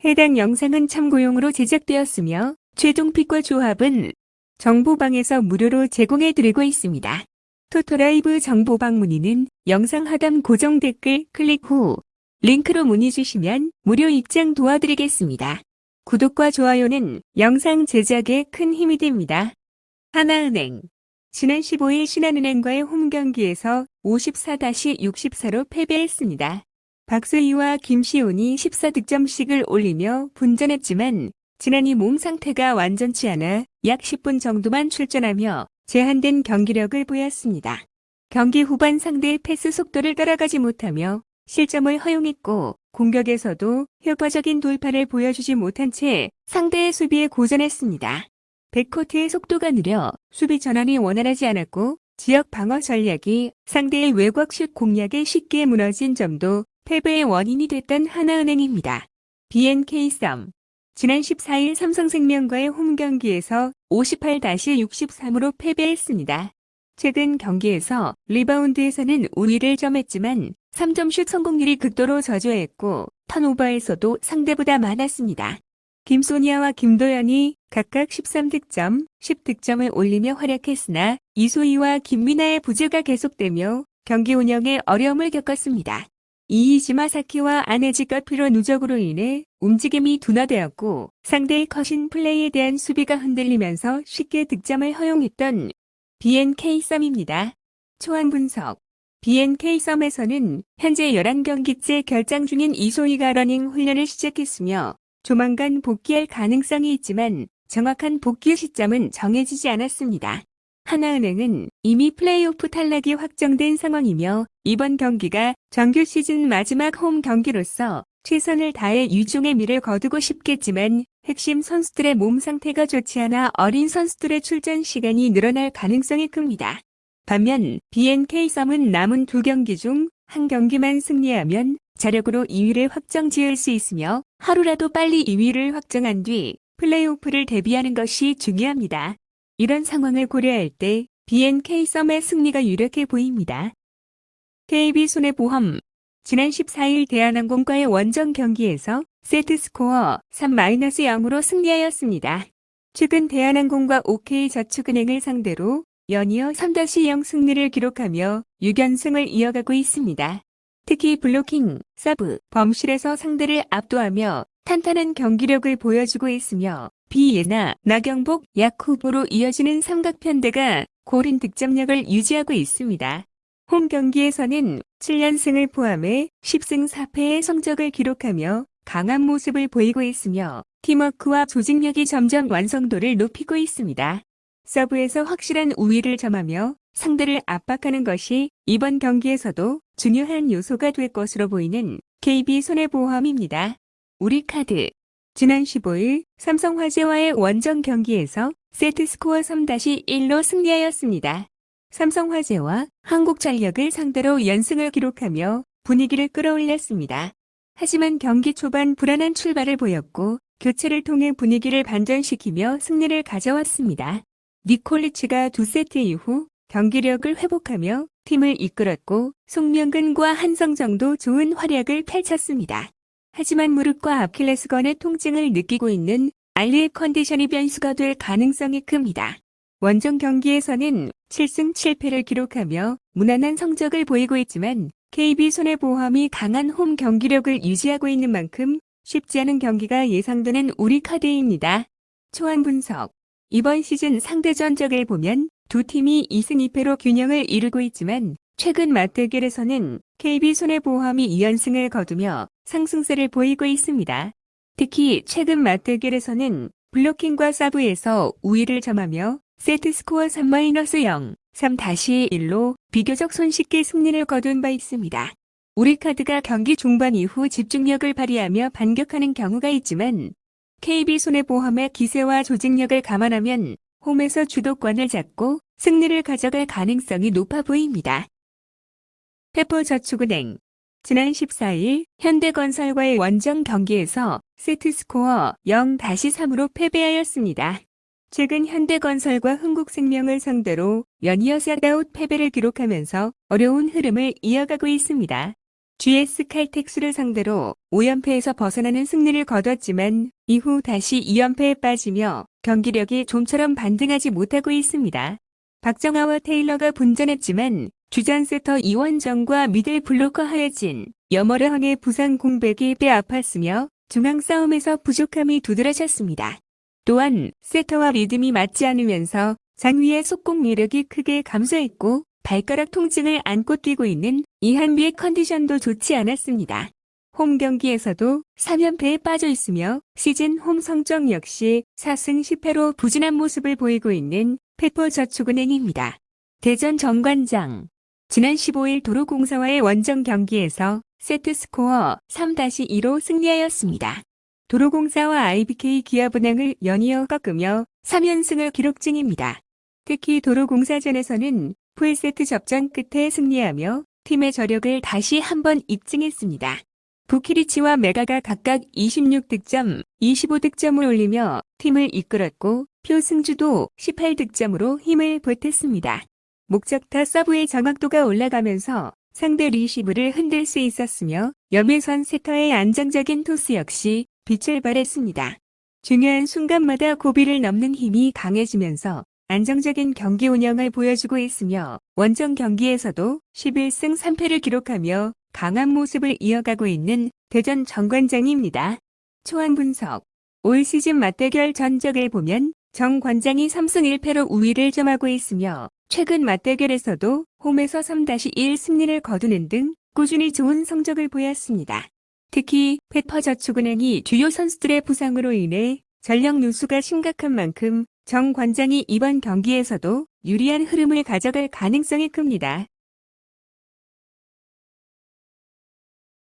해당 영상은 참고용으로 제작되었으며 최종 픽과 조합은 정보방에서 무료로 제공해드리고 있습니다. 토토라이브 정보방 문의는 영상 하단 고정 댓글 클릭 후 링크로 문의 주시면 무료 입장 도와드리겠습니다. 구독과 좋아요는 영상 제작에 큰 힘이 됩니다. 하나은행 지난 15일 신한은행과의 홈경기에서 54-64로 패배했습니다. 박세희와 김시온이 14득점씩을 올리며 분전했지만 지난이 몸 상태가 완전치 않아 약 10분 정도만 출전하며 제한된 경기력을 보였습니다. 경기 후반 상대의 패스 속도를 따라가지 못하며 실점을 허용했고 공격에서도 효과적인 돌파를 보여주지 못한 채 상대의 수비에 고전했습니다. 백코트의 속도가 느려 수비 전환이 원활하지 않았고 지역 방어 전략이 상대의 외곽슛 공략에 쉽게 무너진 점도 패배의 원인이 됐던 하나은행입니다. BNK썸 지난 14일 삼성생명과의 홈경기에서 58-63으로 패배했습니다. 최근 경기에서 리바운드에서는 우위를 점했지만 3점슛 성공률이 극도로 저조했고 턴오버에서도 상대보다 많았습니다. 김소니아와 김도연이 각각 13득점, 10득점을 올리며 활약했으나 이소희와 김민아의 부재가 계속되며 경기 운영에 어려움을 겪었습니다. 이이지마사키와 아네지가 피로 누적으로 인해 움직임이 둔화되었고 상대의 컷인 플레이에 대한 수비가 흔들리면서 쉽게 득점을 허용했던 BNK썸입니다. 초안 분석 BNK썸에서는 현재 11경기째 결장 중인 이소희가 러닝 훈련을 시작했으며 조만간 복귀할 가능성이 있지만 정확한 복귀 시점은 정해지지 않았습니다. 하나은행은 이미 플레이오프 탈락이 확정된 상황이며 이번 경기가 정규 시즌 마지막 홈 경기로서 최선을 다해 유종의 미를 거두고 싶겠지만 핵심 선수들의 몸 상태가 좋지 않아 어린 선수들의 출전 시간이 늘어날 가능성이 큽니다. 반면 BNK썸은 남은 2경기 중 한 경기만 승리하면 자력으로 2위를 확정 지을 수 있으며 하루라도 빨리 2위를 확정한 뒤 플레이오프를 대비하는 것이 중요합니다. 이런 상황을 고려할 때 BNK썸의 승리가 유력해 보입니다. KB손해보험 지난 14일 대한항공과의 원정 경기에서 세트스코어 3-0으로 승리하였습니다. 최근 대한항공과 OK저축은행을 상대로 연이어 3-0 승리를 기록하며 6연승을 이어가고 있습니다. 특히 블로킹, 서브, 범실에서 상대를 압도하며 탄탄한 경기력을 보여주고 있으며 비예나 나경복, 야쿠보로 이어지는 삼각편대가 고른 득점력을 유지하고 있습니다. 홈 경기에서는 7연승을 포함해 10승 4패의 성적을 기록하며 강한 모습을 보이고 있으며 팀워크와 조직력이 점점 완성도를 높이고 있습니다. 서브에서 확실한 우위를 점하며 상대를 압박하는 것이 이번 경기에서도 중요한 요소가 될 것으로 보이는 KB손해보험입니다. 우리카드 지난 15일 삼성화재와의 원정 경기에서 세트스코어 3-1로 승리하였습니다. 삼성화재와 한국전력을 상대로 연승을 기록하며 분위기를 끌어올렸습니다. 하지만 경기 초반 불안한 출발을 보였고 교체를 통해 분위기를 반전시키며 승리를 가져왔습니다. 니콜리치가 2세트 이후 경기력을 회복하며 팀을 이끌었고 송명근과 한성정도 좋은 활약을 펼쳤습니다. 하지만 무릎과 아킬레스건의 통증을 느끼고 있는 알리의 컨디션이 변수가 될 가능성이 큽니다. 원정 경기에서는 7승 7패를 기록하며 무난한 성적을 보이고 있지만 KB손해보험이 강한 홈 경기력을 유지하고 있는 만큼 쉽지 않은 경기가 예상되는 우리카드입니다. 초안 분석 이번 시즌 상대 전적을 보면 두 팀이 2승 2패로 균형을 이루고 있지만 최근 맞대결에서는 KB손해보험이 2연승을 거두며 상승세를 보이고 있습니다. 특히 최근 맞대결에서는 블로킹과 서브에서 우위를 점하며 세트스코어 3-0, 3-1로 비교적 손쉽게 승리를 거둔 바 있습니다. 우리카드가 경기 중반 이후 집중력을 발휘하며 반격하는 경우가 있지만 KB손해보험의 기세와 조직력을 감안하면 홈에서 주도권을 잡고 승리를 가져갈 가능성이 높아 보입니다. 페퍼저축은행 지난 14일 현대건설과의 원정 경기에서 세트스코어 0-3으로 패배하였습니다. 최근 현대건설과 흥국생명을 상대로 연이어 샷아웃 패배를 기록하면서 어려운 흐름을 이어가고 있습니다. GS칼텍스를 상대로 5연패에서 벗어나는 승리를 거뒀지만 이후 다시 2연패에 빠지며 경기력이 좀처럼 반등하지 못하고 있습니다. 박정아와 테일러가 분전했지만 주전 세터 이원정과 미들 블로커 하예진, 여머르항의 부상 공백이 뼈 아팠으며 중앙 싸움에서 부족함이 두드러졌습니다. 또한 세터와 리듬이 맞지 않으면서 장위의 속공 매력이 크게 감소했고 발가락 통증을 안고 뛰고 있는 이한비의 컨디션도 좋지 않았습니다. 홈 경기에서도 3연패에 빠져 있으며 시즌 홈 성적 역시 4승 10패로 부진한 모습을 보이고 있는 페퍼저축은행입니다. 대전 정관장. 지난 15일 도로공사와의 원정 경기에서 세트스코어 3-2로 승리하였습니다. 도로공사와 IBK 기아분양을 연이어 꺾으며 3연승을 기록 중입니다. 특히 도로공사전에서는 풀세트 접전 끝에 승리하며 팀의 저력을 다시 한번 입증했습니다. 부키리치와 메가가 각각 26득점, 25득점을 올리며 팀을 이끌었고 표승주도 18득점으로 힘을 보탰습니다. 목적타 서브의 정확도가 올라가면서 상대 리시브를 흔들 수 있었으며 염혜선 세터의 안정적인 토스 역시 빛을 발했습니다. 중요한 순간마다 고비를 넘는 힘이 강해지면서 안정적인 경기 운영을 보여주고 있으며 원정 경기에서도 11승 3패를 기록하며 강한 모습을 이어가고 있는 대전 정관장입니다. 초안 분석. 올 시즌 맞대결 전적을 보면 정관장이 3승 1패로 우위를 점하고 있으며 최근 맞대결에서도 홈에서 3-1 승리를 거두는 등 꾸준히 좋은 성적을 보였습니다. 특히 페퍼저축은행이 주요 선수들의 부상으로 인해 전력 누수가 심각한 만큼 정 관장이 이번 경기에서도 유리한 흐름을 가져갈 가능성이 큽니다.